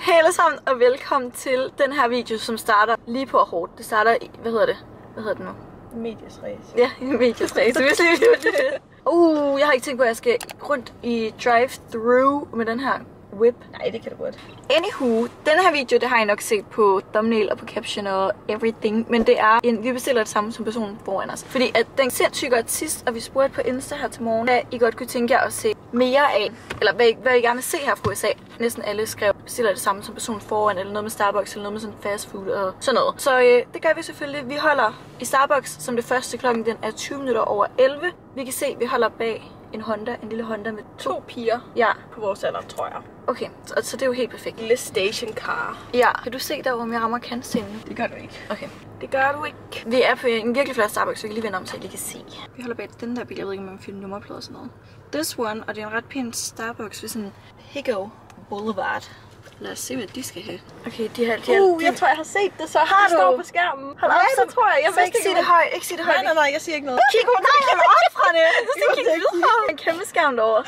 Hej alle sammen og velkommen til den her video, som starter lige på hårdt. Det starter i, hvad hedder det nu? Mediesræs. Ja, i mediesræs. Jeg har ikke tænkt på, at jeg skal rundt i drive-thru med den her whip. Nej, det kan du godt. Anywho, den her video, det har I nok set på thumbnail og på caption og everything. Men det er vi bestiller det samme som personen foran os. Fordi at den sindssygt godt sidst, og vi spurgte på Insta her til morgen, at I godt kunne tænke jer at se mere af. Eller hvad I gerne vil se her fra USA. Næsten alle skrev, bestiller det samme som personen foran, eller noget med Starbucks, eller noget med sådan fast food og sådan noget. Så det gør vi selvfølgelig. Vi holder i Starbucks som det første. Klokken den er 20 minutter over 11. Vi kan se, vi holder bag en lille Honda med to piger på vores alder, tror jeg. Okay, så det er jo helt perfekt. Lille stationcar. Ja. Kan du se der, hvor jeg rammer kantstenen? Det gør du ikke. Okay. Det gør du ikke. Vi er på en virkelig flot Starbucks, så vi kan lige vende om, så I lige kan se. Vi holder bag den der bil, jeg ved ikke, om man filmer nummerplade og sådan noget. This one, og det er en ret pæn Starbucks ved sådan Higo Boulevard. Lad os se, hvad de skal have. Okay, de har... Jeg tror, jeg har set det, så har du? Står på skærmen. Hold op, så tror jeg. Jeg vil ikke sige det højt. Ikke sige det højt. Nej, jeg siger ikke noget. Kig op fra det. Du skal kigge videre. En kæmpe skærm derovre.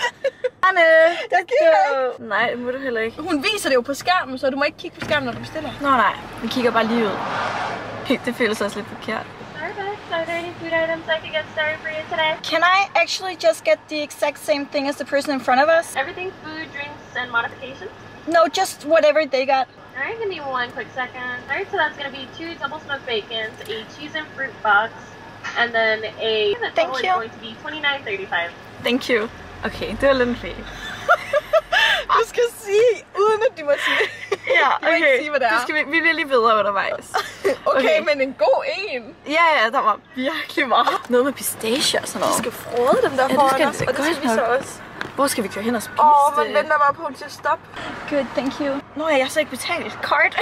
Anne. Jeg kigger ikke. Nej, det må du heller ikke. Hun viser det jo på skærmen, så du må ikke kigge på skærmen, når du bestiller. Nå nej, vi kigger bare lige ud. Det føles også lidt forkert. Are there any food items I could get started for you today? Can I actually just get the exact same thing as the person in front of us? Everything food, drinks, and modifications? No, just whatever they got. Alright, give me one quick second. Alright, so that's gonna be 2 double smoked bacons, a cheese and fruit box, and then the total is going to be $29.35. Thank you. Okay, det var lidt en fejl. Du skal sige, uden at de må sige det. Ja, okay. Ikke sige, hvad det er. Vi bliver lige bedre undervejs. Okay, men en god en. Ja, der var virkelig meget. Noget med pistache og sådan noget. Vi skal frode dem der foran os, og det skal vi så også. Hvor skal vi køre hen og spise? Man venter bare på, at hun siger stop. Good, thank you. Nå, jeg har så ikke betalt. Card.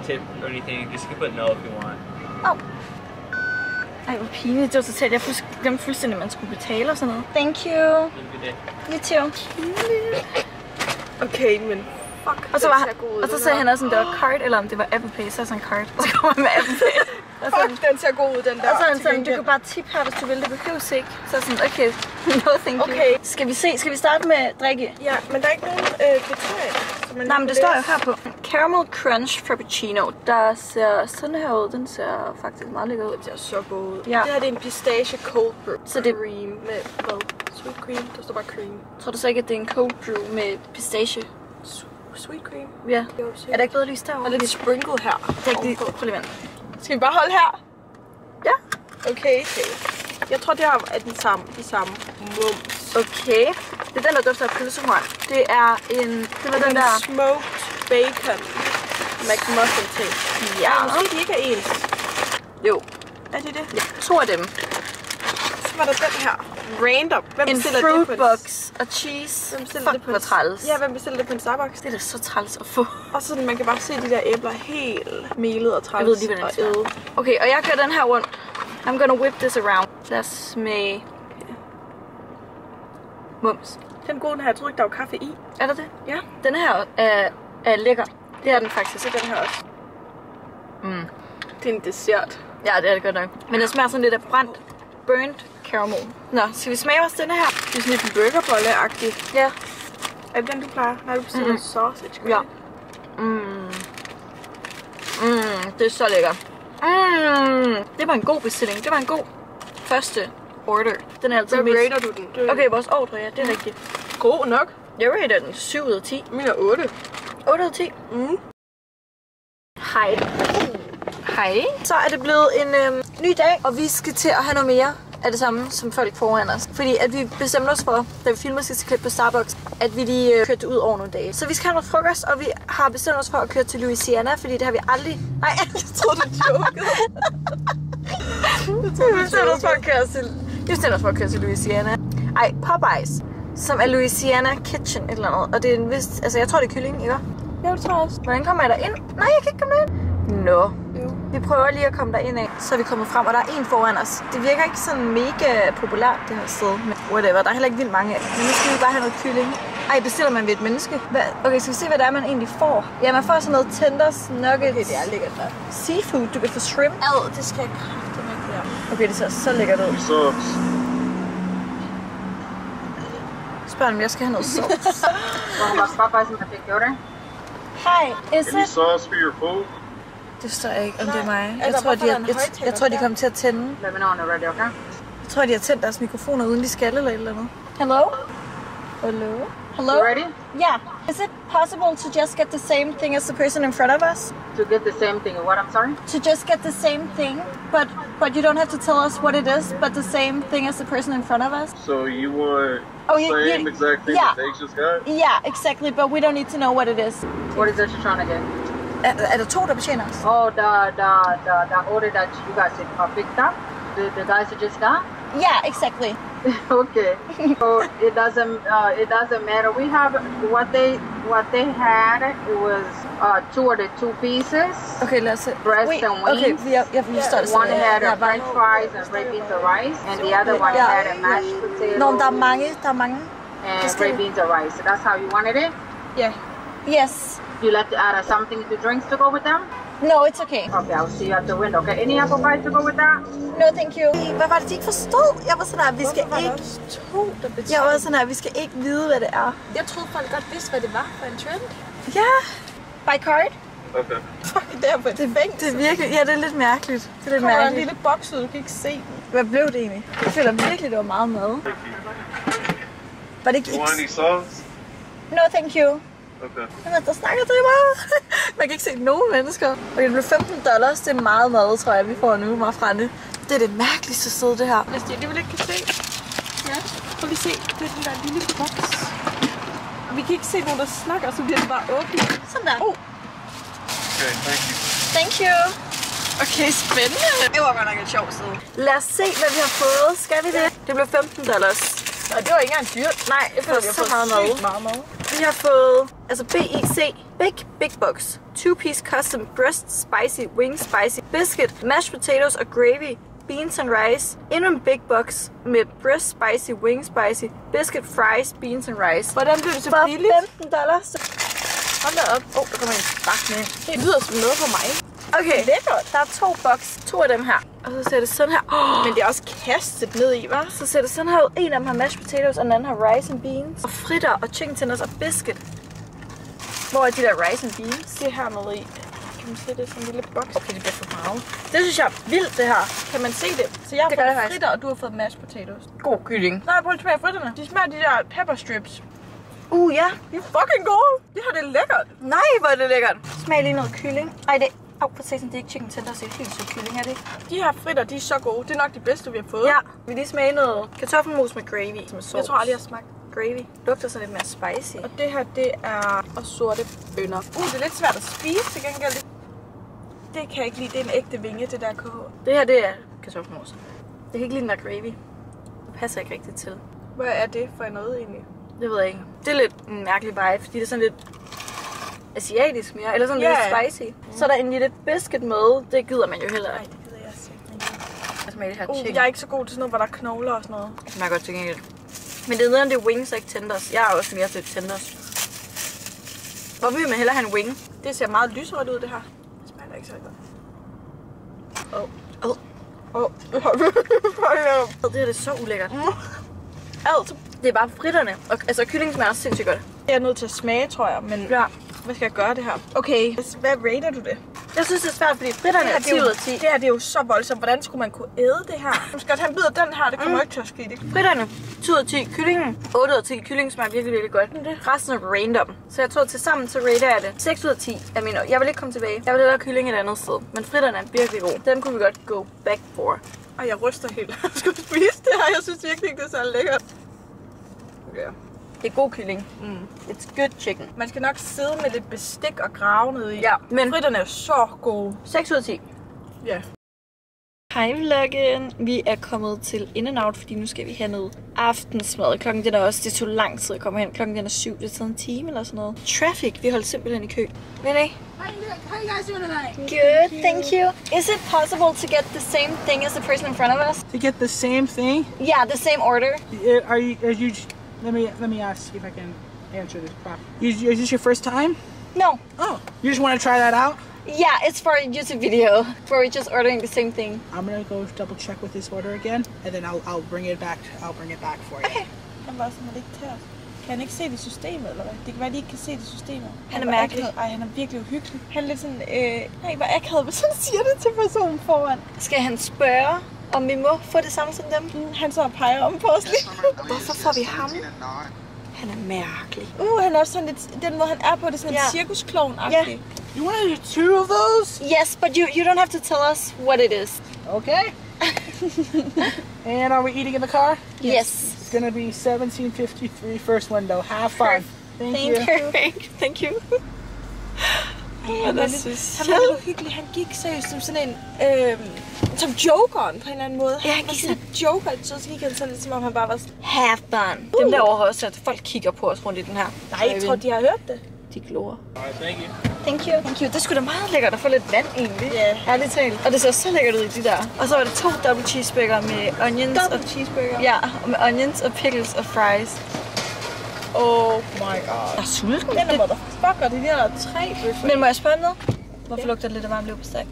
Tip or anything, just put no if you want. Oh. Ej, hvor pinligt. Det var totalt. Jeg glemte fuldstændig, at man skulle betale og sådan noget. Thank you. Have a good day. You too. Okay, men fuck, og så sagde han også, om det var card, eller om det var Apple Pay. Så er sådan card. Og så kommer han med Apple Pay. Fuck, den ser god ud, den der. Og så er han sådan, du kan bare tippe her, hvis du vil. Det behøves ikke. Så er sådan, okay, no thank you. Okay. Skal vi starte med drikke? Ja, men der er ikke nogen kriterier. Nej, men det står jo her på. Caramel Crunch Frappuccino. Der ser sådan her ud. Den ser faktisk meget lækker ud. Den ser så god ud. Ja. Det her det er en pistache cold brew. Så det cream med hvad? Sweet cream. Der står bare cream. Tror du så ikke, at det er en cold brew med pistache? Sweet cream? Ja. Er der ikke bedre lys derovre? Og lidt sprinkle her. Det er ikke prøv lige vand. Skal vi bare holde her? Ja. Okay. Jeg tror, det her er de samme mums. Okay. Det er den, der dufter af pølsehorn. Det er den der smoked bacon McMuffin ting. Ja. Måske de ikke er ens. Jo. Er de det? Ja. 2 af dem. Så var der den her. Random. Hvem bestiller det på en fruit box og cheese. Hvem bestiller det på en træls. Ja, hvem bestiller det på en Starbucks? Det er da så træls at få. Og så man kan bare se de der æbler helt melet og træls. Jeg ved lige, hvordan det er. Okay, og jeg kører den her rundt. I'm gonna whip this around. Lad os smage. Mums. Den gode her, jeg tror ikke, der var kaffe i. Er der det? Ja. Den her er lækker. Det er den faktisk. Så den her også. Det er en dessert. Ja, det er det godt nok. Men det smager sådan lidt af burnt caramel. Nå, skal vi smage også denne her? Det er sådan lidt burgerbolle-agtigt. Ja. Er det den, du plejer? Nej, du bestiller sausage. Ja. Det er så lækkert. Det var en god bestilling. Det var en god første order. Den er altid Hvad rater du den? Okay, vores ordre, ja, det er rigtigt. God nok. Jeg rater den 7 ud af 10. Min er 8. 8 ud af 10? Hej. Hej. Så er det blevet en ny dag, og vi skal til at have noget mere af det samme som folk foran os. Fordi at vi bestemte os for, da vi filmede sidste klip på Starbucks, at vi lige kørte ud over nogle dage. Så vi skal have noget frokost, og vi har bestemt os for at køre til Louisiana, fordi det har vi aldrig... Nej, jeg troede, du jokede. Vi bestemte os for at køre til Louisiana. Ej, Popeyes, som er Louisiana Kitchen et eller andet. Og det er en vist... Altså, jeg tror, det er kylling, ikke? Ja, det tror jeg også. Hvordan kommer jeg derind? Nej, jeg kan ikke komme derind. Nå. Vi prøver lige at komme derind af, så er vi kommet frem, og der er en foran os. Det virker ikke sådan mega populært, det her sted, men whatever, der er heller ikke vildt mange af. Men nu skal vi bare have noget kylling. Ej, bestiller man ved et menneske? Okay, skal vi se, hvad det er, man egentlig får? Ja, man får sådan noget tenders, nuggets. Okay, det er lækkert der. Seafood, du kan få shrimp. Det skal jeg kraftedeme ikke være. Okay, det ser så lækkert ud. Spørg om jeg skal have noget sovs. Want to stop by some particular? Hi, is Any it... sauce for your food? Det står ikke, om det er mig. Jeg tror, de kommer til at tænde. Let me know when they're ready, okay? Jeg tror, de har tændt deres mikrofoner, uden de skal eller et eller andet. Hello? Hello? Hello? You ready? Yeah. Is it possible to just get the same thing as the person in front of us? To get the same thing. What? I'm sorry? To just get the same thing, but you don't have to tell us what it is, but the same thing as the person in front of us? So you want the same exact thing that they just got? Yeah, exactly, but we don't need to know what it is. What is it you're trying to get? Er der to, der betjener os? Oh, the order that you guys picked up? The guys you just got? Yeah, exactly. Okay. So it doesn't matter. We have what they had. It was two of the two pieces. Okay, let's see. Breast and wings. Okay, vi står der. One had a French fries and red beans and rice, and the other one had a mashed potato. Nå, der er mange. And red beans and rice. So that's how you wanted it? Yeah. Yes. You like to add something to drinks to go with them? No, it's okay. Okay, I'll see you at the window. Okay, any apple pie to go with that? No, thank you. Hvad var det, de ikke forstod? Jeg var sådan her, vi skal ikke... Jeg var sådan her, vi skal ikke vide, hvad det er. Jeg troede folk godt vidste, hvad det var for en trend. Ja. By card? Okay. Fuck, det er på et fængsel. Det er virkelig... Ja, det er lidt mærkeligt. Det er lidt Der er en mærkeligt. lille boks ud, du kan ikke se den. Hvad blev det egentlig? Jeg føler virkelig, det var meget mad. Var det ikke... You want any sauce? No, thank you. Okay. Jamen, der snakker til mig. Man kan ikke se nogen mennesker. Okay, det blev $15. Det er meget mad, tror jeg, vi får nu meget fra det. Det er det mærkeligste sted, det her. Hvis det er det, vi ikke kan se. Ja, prøv lige se. Det er den der lille boks. Vi kan ikke se nogen, der snakker, så bliver det bare åbent. Sådan der. Okay, thank you. Thank you. Okay, spændende. Det var godt nok et sjovt sted. Lad os se, hvad vi har fået. Skal vi det? Det blev $15. Og det var ikke engang dyrt. Nej, jeg føler, vi har fået så meget mad. Vi har fået, altså BIC, Big Box, 2-piece custom breast spicy, wing spicy, biscuit, mashed potatoes og gravy, beans and rice, endnu en Big Box med breast spicy, wing spicy, biscuit, fries, beans and rice. Hvordan blev det så billigt? $15. Hold da op. Der kommer en bakke med ind. Det lyder som noget for mig. Okay, lækkert. Der er 2 boks, 2 af dem her. Og så ser det sådan her. Men det er også kastet ned i, hva'? Så ser det sådan her ud. En af dem har mashed potatoes, og den anden har rice and beans. Og fritter og chicken tenders og biscuit. Hvor er de der rice and beans? Det her nede i. Kan man se det som en lille boks? Okay, det bliver for meget. Det synes jeg er vildt, det her. Kan man se det? Så jeg har fået fritter, og du har fået mashed potatoes. God kylling. Nej, prøv at smage fritterne. De smager de der pepper strips. Ja. De er fucking gode. Det her, det er lækkert. Nej, hvor er det lækkert. Smag lige noget kylling. Ej, det for se, det er ikke chicken tenders, det er helt sød kylling, er det ikke? De her fritter, de er så gode. Det er nok de bedste, vi har fået. Ja, vi lige smage noget kartoffelmos med gravy. Med sauce. Jeg tror aldrig, jeg har smagt gravy. Lugter sådan lidt mere spicy. Og det her, det er sorte bønner. Det er lidt svært at spise til gengæld. Det kan jeg ikke lide. Det er en ægte vinge, det der KH. Det her, det er kartoffelmos. Det kan ikke lide den der gravy. Det passer ikke rigtigt til. Hvad er det for noget egentlig? Det ved jeg ikke. Det er lidt en mærkelig vibe, fordi det er sådan lidt asiatisk mere, eller sådan lidt spicy. Så er der en lille biscuit med, det gider man jo heller ikke. Nej, det gider jeg simpelthen ikke. Jeg smager det her chicken. Jeg er ikke så god til sådan noget, hvor der er knogler og sådan noget. Det smager godt til gengæld. Men det er nederen, det er wings og ikke tenders. Jeg er også mere til tenders. Hvor vil man hellere have en wing? Det ser meget lysrødt ud, det her. Det smager ikke så godt. Det her det er så ulækkert. Det er bare fritterne. Og, altså kyllingen smager også sindssygt godt. Jeg er nødt til at smage, tror jeg, men hvad skal jeg gøre det her? Okay, hvad rater du det? Jeg synes, det er svært, fordi fritterne er 10 ud af 10. Det her det er jo så voldsomt. Hvordan skulle man kunne æde det her? Du skal have en bid af den her, det kommer ikke til at ske. Det. Fritterne 10 ud af 10. Kyllingen 8 ud af 10. Kyllingen smager virkelig, virkelig godt. Resten er random. Så jeg tror til sammen, så rater jeg det 6 ud af 10 af mine. Jeg vil ikke komme tilbage. Jeg vil hellere kylling et andet sted. Men fritterne er virkelig gode. Dem kunne vi godt go back for. Og jeg ryster helt. Jeg skal spise det her. Jeg synes virkelig ikke, det er så lækkert. Okay. Det er god kylling. It's good chicken. Man skal nok sidde med lidt bestik og grave ned i. Ja, men fritterne er så gode. 6 ud af 10. Ja. Hej vloggen. Vi er kommet til In-N-Out, fordi nu skal vi have noget aftensmad. Klokken den er også, det tog lang tid at komme hen. Klokken den er 7, det er taget en time eller sådan noget. Traffic, vi holdt simpelthen i kø. Really? How you guys doing tonight? Good, thank you. Is it possible to get the same thing as the person in front of us? To get the same thing? Yeah, the same order. Are you? Let me ask if I can answer this properly. Is this your first time? No. Oh, you just want to try that out? Yeah, it's for a YouTube video where we're just ordering the same thing. I'm gonna go double check with this order again, and then I'll bring it back. I'll bring it back for you. Okay. Den var sådan lidt tæt. Kan han ikke se det i systemet, eller hvad? Det kan være, at de ikke kan se det i systemet. Han er mærkelig. Ej, han er virkelig uhyggelig. Han er lidt sådan, nej, hvor akavet, hvis han siger det til personen foran. Skal han spørge, om vi må få det samme som dem? Han så peger om på os lige. Hvorfor får vi ham? Han er mærkelig. Han er også sådan lidt, den måde han er på, det er sådan en cirkusklovn-agtig. Yeah. You want to do 2 of those? Yes, but you don't have to tell us what it is. Okay. And are we eating in the car? Yes. It's gonna be $17.53 first window. Have fun. Thank you. Thank you. Han er lidt uhyggelig. Han gik seriøst som sådan en, som jokeren på en eller anden måde. Ja, han gik sådan joker, så gik han sådan lidt, som om han bare var sådan, have fun. Dem derovre har også, at folk kigger på os rundt i den her. Nej, jeg tror, de har hørt det. De glorer. Thank you. Thank you. Thank you. Det er sgu da meget lækkert at få lidt vand egentlig. Ja. Ærligt talt. Og det ser så lækkert ud i de der. Og så var det 2 double cheeseburger med onions. Double cheeseburger? Ja, og med onions og pickles og fries. Oh my god. Jeg er sulten. Den er motherfucker, det er 3 bøffer. Men må jeg spørge om noget? Hvorfor lugter det lidt af varm leverpostej?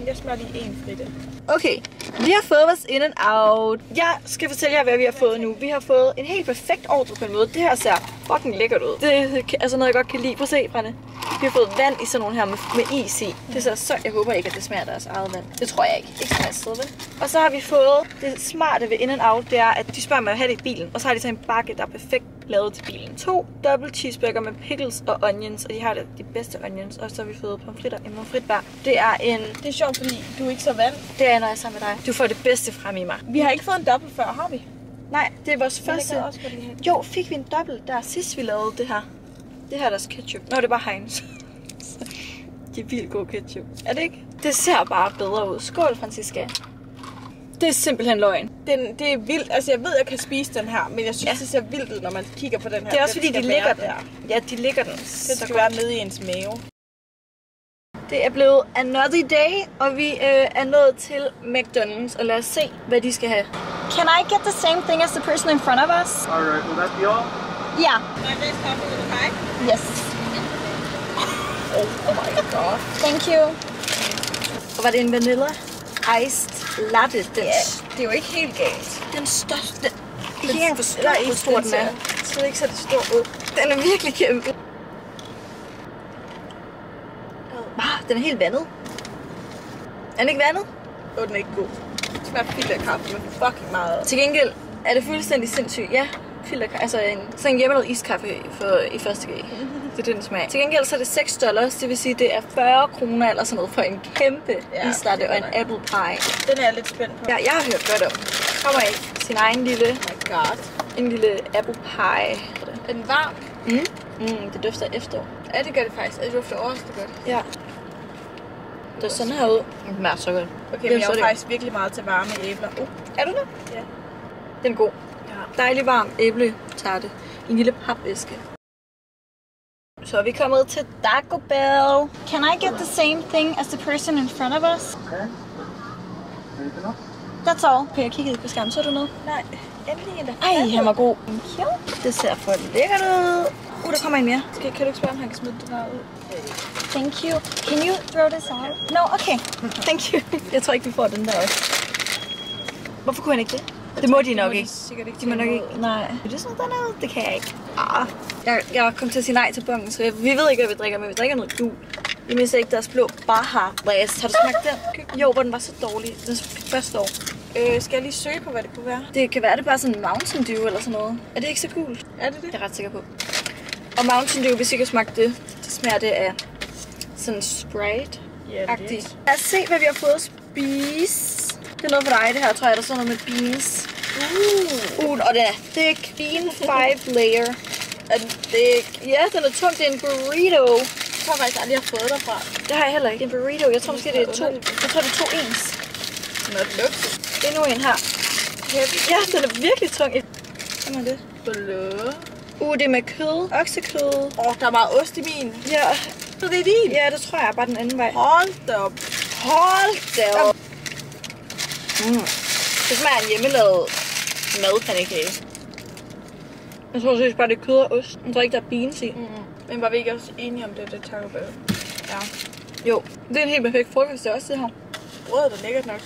Jeg smager lige en fritte. Okay, vi har fået vores in and out. Jeg skal fortælle jer, hvad vi har fået nu. Vi har fået en helt perfekt ordre på en måde. Det her ser fucking lækkert ud. Det er altså noget, jeg godt kan lide. Prøv at se, Brænde. Vi har fået vand i sådan nogle her med is i. Det ser så... Jeg håber ikke, at det smager deres eget vand. Det tror jeg ikke. Ikke så meget sted, vel? Og så har vi fået... Det smarte ved in and out, det er, at de spørger mig at have det i bilen. Og så har de så en bakke, der er perfekt lavet til bilen. 2 double cheeseburger med pickles og onions. Og de har de bedste onions. Og så har vi fået pomfritter i pomfritbar. Det er en... Det er sjovt, fordi du er ikke så vant. Det er, når jeg er sammen med dig. Du får det bedste frem i mig. Vi har ikke fået en dobbelt før, har vi? Nej, det er vores første. Det også godt lide. Jo, fik vi en dobbelt der sidst vi lavede det her. Det her er deres ketchup. Nå, det er bare Heinz. Det er vildt god ketchup. Er det ikke? Det ser bare bedre ud. Skål, Franziska. Det er simpelthen løgn. Det er vildt. Altså, jeg ved, jeg kan spise den her, men jeg synes, det ser vildt ud, når man kigger på den her. Det er også fordi, de ligger den. Ja, de ligger den. Det skal være nede i ens mave. Det er blevet another day, og vi er nået til McDonald's, og lad os se, hvad de skal have. Can I get the same thing as the person in front of us? Alright, will that be all? Yeah. Yes. Oh my god. Thank you. Og var det en vanilla iced latte? Den, det er jo ikke helt galt. Den største. Jeg kan ikke engang forstå, hvor stor den er. Så ikke så det stor ud. Den er virkelig kæmpe. Den er helt vandet. Er den ikke vandet? Den er ikke god. Det smager filterkaffe med fucking meget. Til gengæld er det fuldstændig sindssygt. Ja, filterkaffe. Altså sådan en hjemmelavet iskaffe i første G. Det er det, den smager. Til gengæld så er det $6. Det vil sige, det er 40 kroner eller sådan noget for en kæmpe islatte og en apple pie. Den er jeg lidt spændt på. Ja, jeg har hørt godt om. Kommer ikke sin egen lille... Oh my god. En lille apple pie. Er den varm? Det dufter efterår. Ja, det gør det faktisk. Det dufter også godt. Ja. Det er sådan her ud. Det smager så godt. Okay, men jeg er faktisk virkelig meget til varme æbler. Er du det? Ja. Den er god. Ja. Dejlig varm æbletarte i en lille papæske. Så er vi kommet til Taco Bell. Can I get the same thing as the person in front of us? Okay. Anything else? That's all. Okay, jeg kiggede på skærmen. Så du noget? Nej, endelig en der. Ej, han var god. Thank you. Det ser for lækkert ud. Der kommer en mere. Kan du ikke spørge, om han kan smide det der ud? Thank you. Can you throw this out? No, okay. Thank you. Jeg tror ikke, vi får den der også. Hvorfor kunne han ikke det? Det må de nok ikke. De må nok ikke. Nej. Er det sådan noget? Det kan jeg ikke. Jeg kom til at sige nej til bongen, så vi ved ikke, hvad vi drikker, men vi drikker noget gul. Vi misser ikke deres blå Baja Blast. Har du smagt den? Jo, hvor den var så dårlig. Den første år. Skal jeg lige søge på, hvad det kunne være? Det kan være, det er bare sådan en Mountain Dew eller sådan noget. Er det ikke så gult? Er det det? Det er jeg ret sikker på. Og Mountain Dew, hvis I ikke har smagt det, det smager det af sådan Sprite-agtigt. Lad os se, hvad vi har fået at spise. Det er noget for dig, det her, tror jeg. Der er sådan noget med beans. Og den er thick. Bean 5 layer. Er den thick? Ja, den er tung. Det er en burrito. Jeg tror faktisk aldrig, jeg har fået derfra. Det har jeg heller ikke. Det er en burrito. Jeg tror måske, det er 2. Jeg tror, det er 2 ens. Noget lugt. Endnu en her. Ja, den er virkelig tung. Hvad er det? Blå. Det er med kød. Oksekød. Der er meget ost i min. Ja. Så det er din? Ja, det tror jeg. Bare den anden vej. Hold da op. Det smager af en hjemmelavet madpandekage. Jeg tror seriøst bare, det er kød og ost. Jeg tror ikke, der er beans i. Men var vi ikke også enige om det Taco Bell? Ja. Jo, det er en helt perfekt frokost. Det er også det her. Brødet er lækkert nok.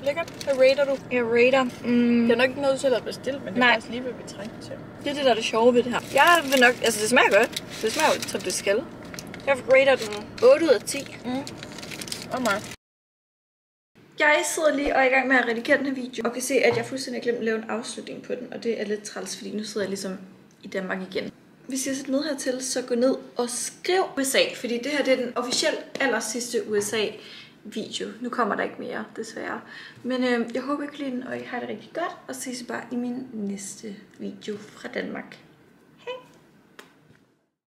Lækkert. Hvad rater du? Jeg rater... Det er nok ikke noget, du selv har bestilt, men det er faktisk lige, hvad vi trænger til. Det er det, der er det sjove ved det her. Jeg vil nok... Altså, det smager godt. Det smager jo, som det skal. Jeg rater den 8 ud af 10. Og mig. Jeg sidder lige og er i gang med at redigere den her video, og kan se, at jeg fuldstændig har glemt at lave en afslutning på den, og det er lidt træls, fordi nu sidder jeg ligesom i Danmark igen. Hvis jeg sætter med hertil, så gå ned og skriv USA, fordi det her det er den officielt allersidste USA-video. Nu kommer der ikke mere, desværre. Men jeg håber, I kan lide den, og I har det rigtig godt, og ses bare i min næste video fra Danmark.